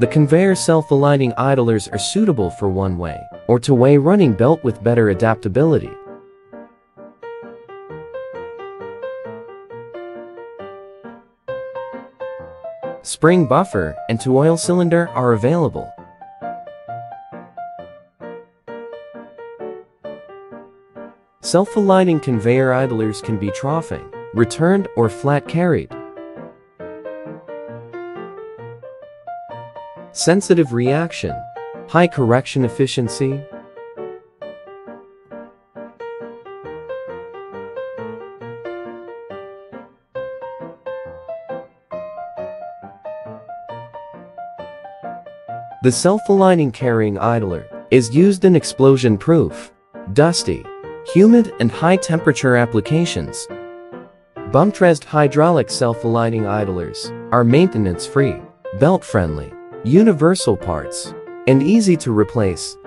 The conveyor self-aligning idlers are suitable for one-way or two-way running belt with better adaptability. Spring buffer and two-oil cylinder are available. Self-aligning conveyor idlers can be troughing, returned, or flat carried. Sensitive reaction, high correction efficiency. The self-aligning carrying idler is used in explosion-proof, dusty, humid, and high-temperature applications. Bump-dressed hydraulic self-aligning idlers are maintenance-free, belt-friendly, universal parts, and easy to replace.